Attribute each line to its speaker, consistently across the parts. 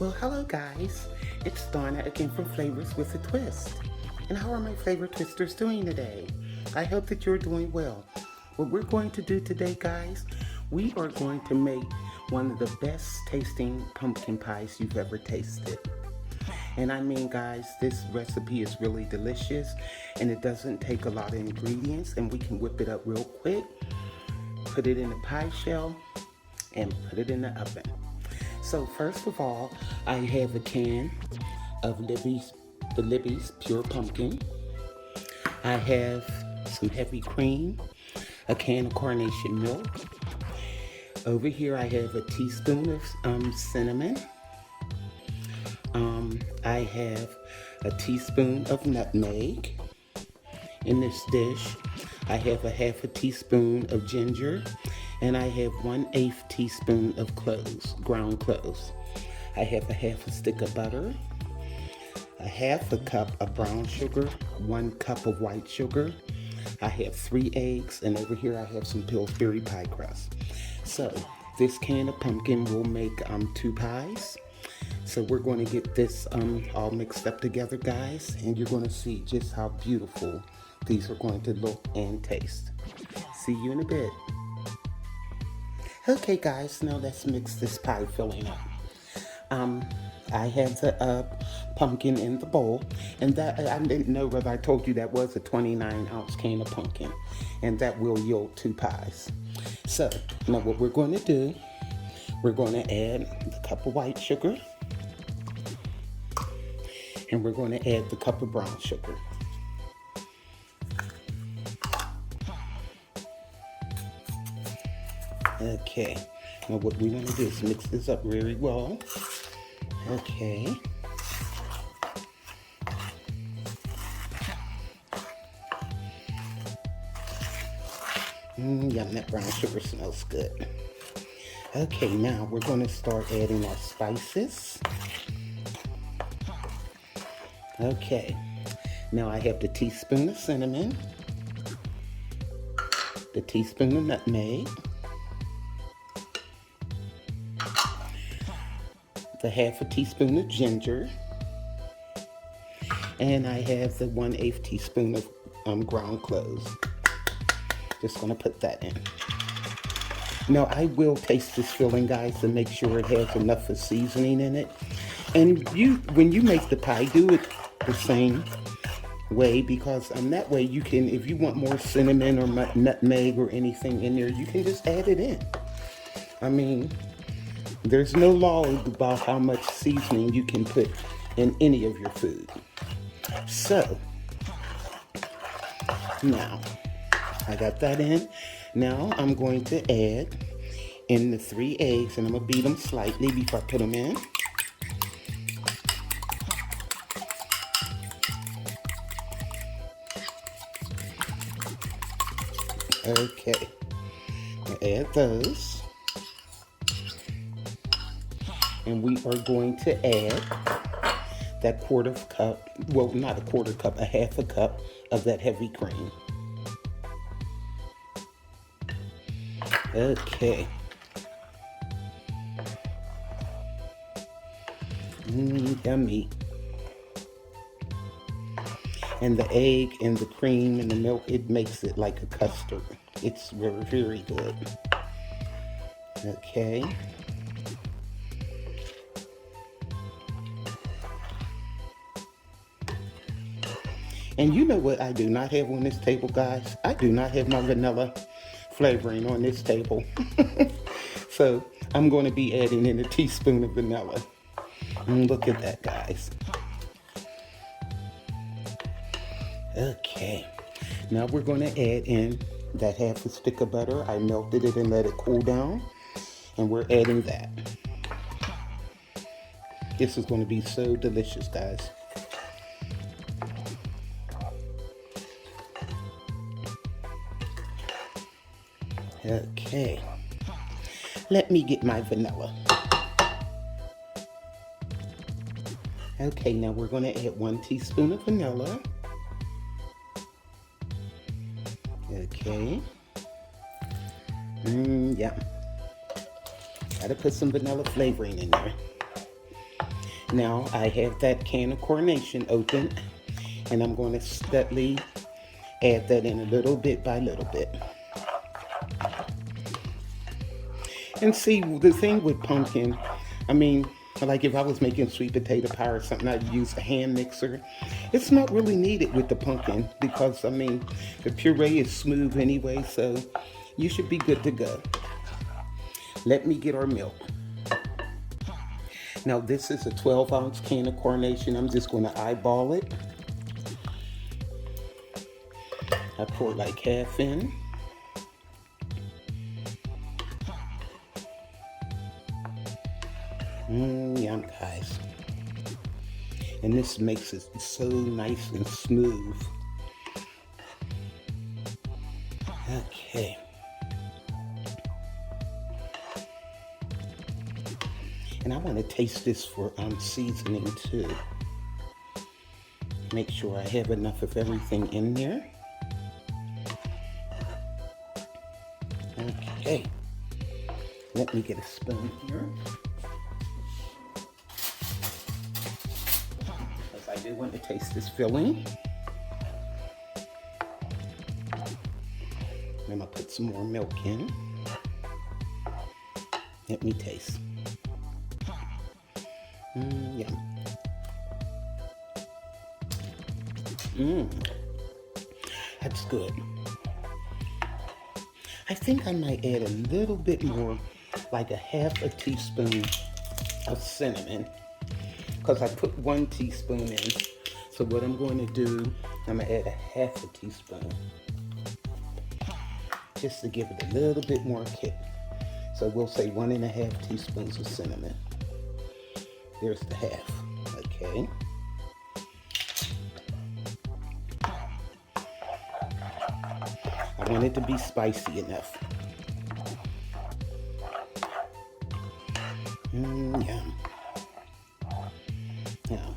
Speaker 1: Well, hello guys. It's Donna again from Flavors with a Twist. And how are my flavor twisters doing today? I hope that you're doing well. What we're going to do today, guys, we are going to make one of the best tasting pumpkin pies you've ever tasted. And I mean, guys, this recipe is really delicious and it doesn't take a lot of ingredients, and we can whip it up real quick, put it in a pie shell, and put it in the oven. So first of all, I have a can of Libby's pure pumpkin. I have some heavy cream, a can of carnation milk. Over here I have a teaspoon of cinnamon. I have a teaspoon of nutmeg. In this dish, I have a half a teaspoon of ginger, and I have 1/8 teaspoon of cloves, ground cloves. I have a half a stick of butter, a half a cup of brown sugar, 1 cup of white sugar. I have 3 eggs, and over here I have some Pillsbury Pie Crust. So this can of pumpkin will make 2 pies. So we're going to get this all mixed up together, guys, and you're going to see just how beautiful these are going to look and taste. See you in a bit. Okay, guys, now let's mix this pie filling up. I have the pumpkin in the bowl, and that I didn't know whether I told you that was a 29-ounce can of pumpkin, and that will yield 2 pies. So now what we're going to do, we're going to add a cup of white sugar, and we're going to add the cup of brown sugar. Okay, now what we want to do is mix this up very well. Okay. Yum, that brown sugar smells good. Okay, now we're going to start adding our spices. Okay, now I have the teaspoon of cinnamon, the teaspoon of nutmeg, the half a teaspoon of ginger, and I have the 1/8 teaspoon of ground cloves. Just gonna put that in. Now I will taste this filling, guys, to make sure it has enough of seasoning in it. And when you make the pie, do it the same way, because that way you can, if you want more cinnamon or nutmeg or anything in there, you can just add it in. I mean, there's no law about how much seasoning you can put in any of your food. So, now, I got that in. Now, I'm going to add in the 3 eggs, and I'm going to beat them slightly before I put them in. Okay, I'll add those. And we are going to add that 1/4 cup, well, not a 1/4 cup, a half a cup of that heavy cream. Okay. Yummy. And the egg and the cream and the milk, it makes it like a custard. It's very, very good. Okay. And you know what I do not have on this table, guys? I do not have my vanilla flavoring on this table. So I'm going to be adding in a teaspoon of vanilla. And look at that, guys. Okay, now we're going to add in that half a stick of butter. I melted it and let it cool down, and we're adding that. This is going to be so delicious, guys. Okay, let me get my vanilla. Okay, now we're going to add 1 teaspoon of vanilla. Okay. Yeah. Gotta put some vanilla flavoring in there. Now I have that can of Carnation open, and I'm going to steadily add that in a little bit by little bit. And see, the thing with pumpkin, I mean, like if I was making sweet potato pie or something, I'd use a hand mixer. It's not really needed with the pumpkin because, I mean, the puree is smooth anyway, so you should be good to go. Let me get our milk. Now this is a 12-ounce can of Carnation. I'm just going to eyeball it. I pour like half in. Yum, guys. And this makes it so nice and smooth. Okay. And I want to taste this for seasoning too. Make sure I have enough of everything in there. Okay. Let me get a spoon here. Because I do want to taste this filling. I'm going to put some more milk in. Let me taste. Yum. That's good. I think I might add a little bit more, like a half a teaspoon of cinnamon, because I put 1 teaspoon in. So what I'm going to do, I'm going to add a half a teaspoon, just to give it a little bit more kick. So we'll say 1.5 teaspoons of cinnamon. There's the half, okay. I want it to be spicy enough. Yum. Now,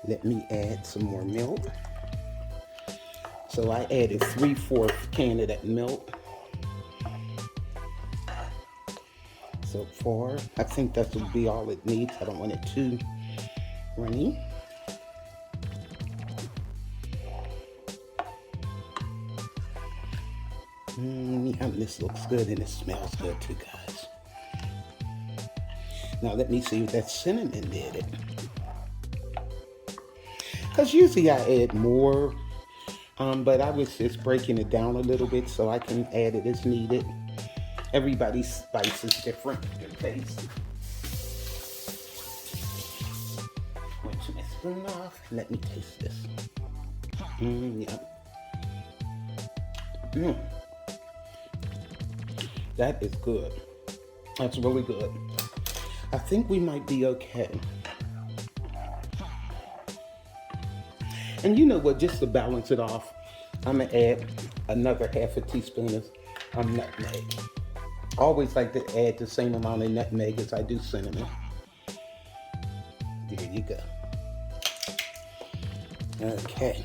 Speaker 1: let me add some more milk. So I added 3/4 can of that milk. So far, I think that will be all it needs. I don't want it too runny. Yum, this looks good and it smells good too, guys. Now let me see if that cinnamon did it. Because usually I add more, but I was just breaking it down a little bit so I can add it as needed. Everybody's spice is different, their taste. Rinse my spoon off. Let me taste this. Yum. That is good. That's really good. I think we might be okay. And you know what, just to balance it off, I'm gonna add another half a teaspoon of nutmeg. I always like to add the same amount of nutmeg as I do cinnamon. There you go. Okay.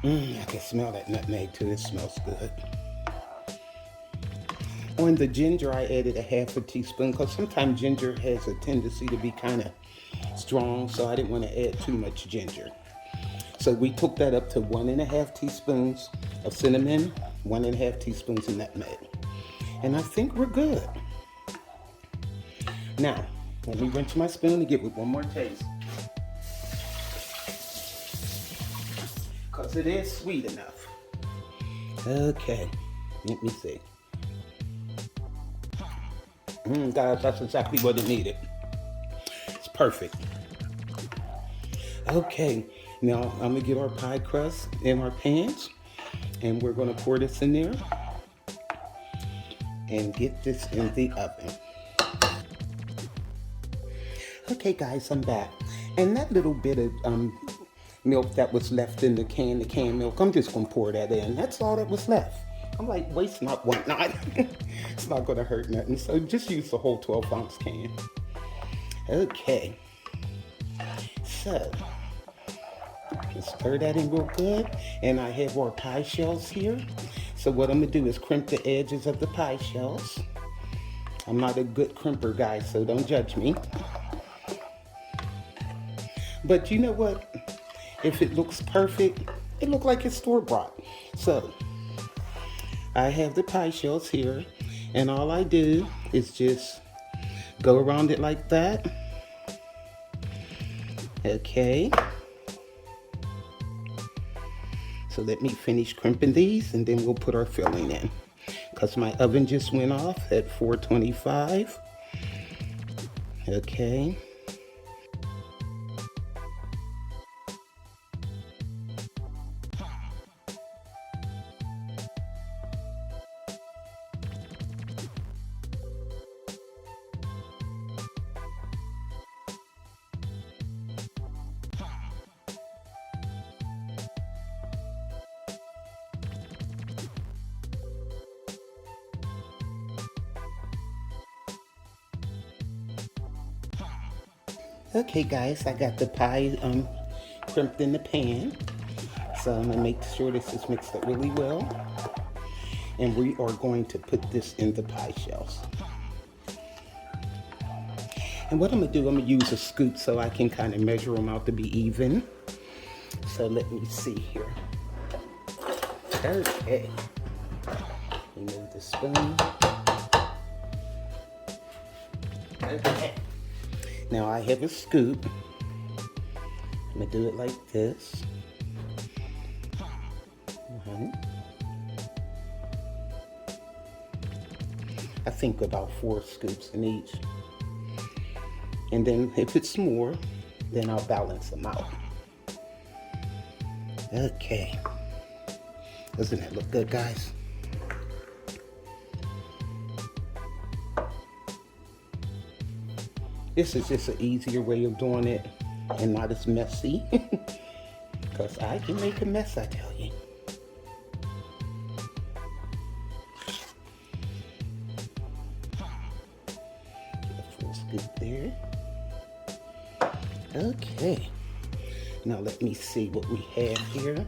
Speaker 1: I can smell that nutmeg too. It smells good. On the ginger, I added a half a teaspoon because sometimes ginger has a tendency to be kind of strong, so I didn't want to add too much ginger. So we took that up to 1.5 teaspoons of cinnamon, 1.5 teaspoons of nutmeg. And I think we're good. Now, let me rinse my spoon and give it one more taste. Because it is sweet enough. Okay, let me see. Guys, that's exactly what it needed. It's perfect. Okay, now I'm gonna get our pie crust in our pans, and we're gonna pour this in there and get this in the oven. Okay, guys, I'm back. And that little bit of milk that was left in the canned milk, I'm just gonna pour that in. That's all that was left. I'm like, waste not, want not. It's not gonna hurt nothing. So just use the whole 12-ounce can. Okay. So, stir that in real good. And I have our pie shells here. So what I'm gonna do is crimp the edges of the pie shells. I'm not a good crimper, guys, so don't judge me. But you know what? If it looks perfect, it looks like it's store-bought. So I have the pie shells here, and all I do is just go around it like that. Okay. So let me finish crimping these, and then we'll put our filling in. Because my oven just went off at 425. Okay. Okay guys, I got the pie crimped in the pan. So I'm gonna make sure this is mixed up really well. And we are going to put this in the pie shells. And what I'm gonna do, I'm gonna use a scoop so I can kind of measure them out to be even. So let me see here. Okay. Remove the spoon. Okay. Now I have a scoop. I'm gonna do it like this. I think about 4 scoops in each. And then if it's more, then I'll balance them out. Okay. Doesn't that look good, guys? This is just an easier way of doing it and not as messy. Because I can make a mess, I tell you. Get a full scoop there. Okay. Now let me see what we have here.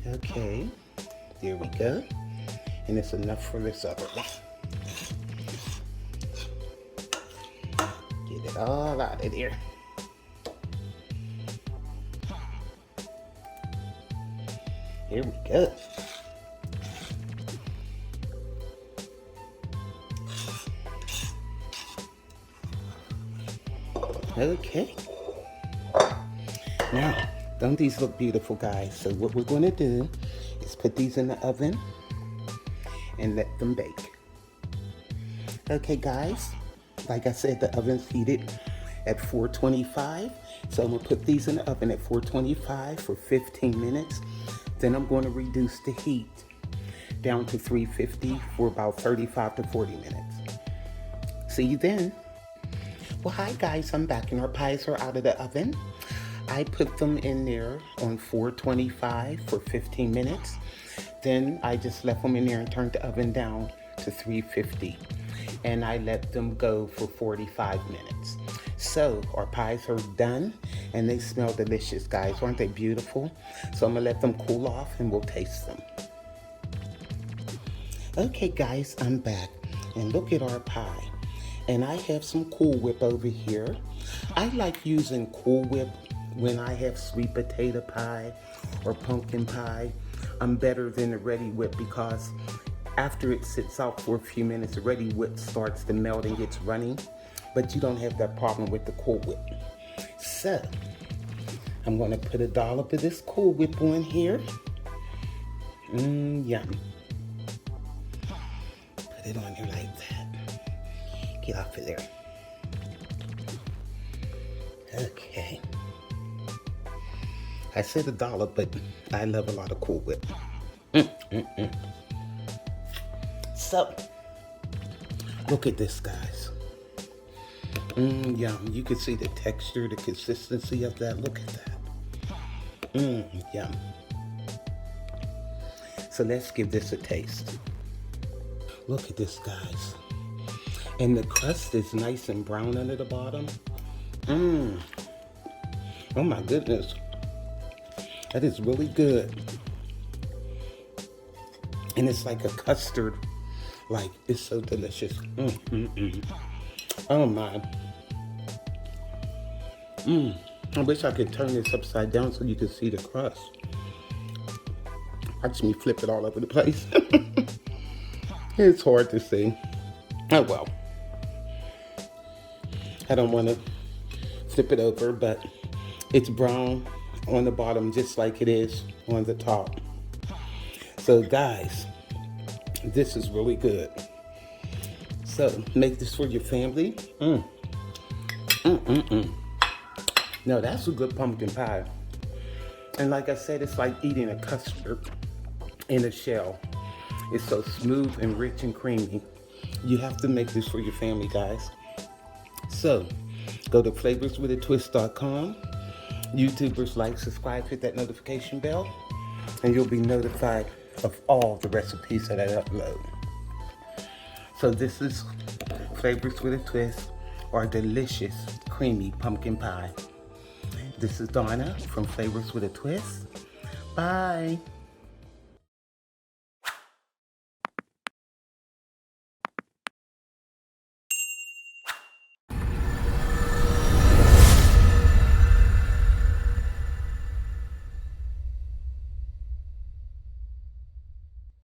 Speaker 1: Okay. There we go. And it's enough for this other one. Get it all out of there. Here we go. Okay. Now, don't these look beautiful, guys? So what we're going to do is put these in the oven and let them bake. Okay, guys. Like I said, the oven's heated at 425. So I'm going to put these in the oven at 425 for 15 minutes. Then I'm going to reduce the heat down to 350 for about 35 to 40 minutes. See you then. Well, hi guys, I'm back and our pies are out of the oven. I put them in there on 425 for 15 minutes. Then I just left them in there and turned the oven down to 350. And I let them go for 45 minutes. So our pies are done and they smell delicious, guys. Aren't they beautiful? So I'm gonna let them cool off and we'll taste them. Okay guys, I'm back and look at our pie. And I have some Cool Whip over here. I like using Cool Whip when I have sweet potato pie or pumpkin pie. I'm better than the Ready Whip because after it sits out for a few minutes, the Ready Whip starts to melt and gets runny. But you don't have that problem with the Cool Whip. So, I'm gonna put a dollop of this Cool Whip on here. Yum. Put it on here like that. Get off of there. Okay. I said a dollop, but I love a lot of Cool Whip. So, look at this, guys. Yum. You can see the texture, the consistency of that. Look at that. Yum. So let's give this a taste. Look at this, guys. And the crust is nice and brown under the bottom. Oh my goodness. That is really good. And it's like a custard. Like, it's so delicious. Oh my. I wish I could turn this upside down so you could see the crust. Watch me flip it all over the place. It's hard to see. Oh well. I don't want to flip it over, but it's brown on the bottom just like it is on the top. So guys, this is really good. So make this for your family. No, that's a good pumpkin pie. And like I said, it's like eating a custard in a shell. It's so smooth and rich and creamy. You have to make this for your family, guys. So go to flavorswithatwist.com. YouTubers, like, subscribe, hit that notification bell, and you'll be notified of all the recipes that I upload. So this is Flavors with a Twist, or delicious creamy pumpkin pie. This is Donna from Flavors with a Twist. Bye.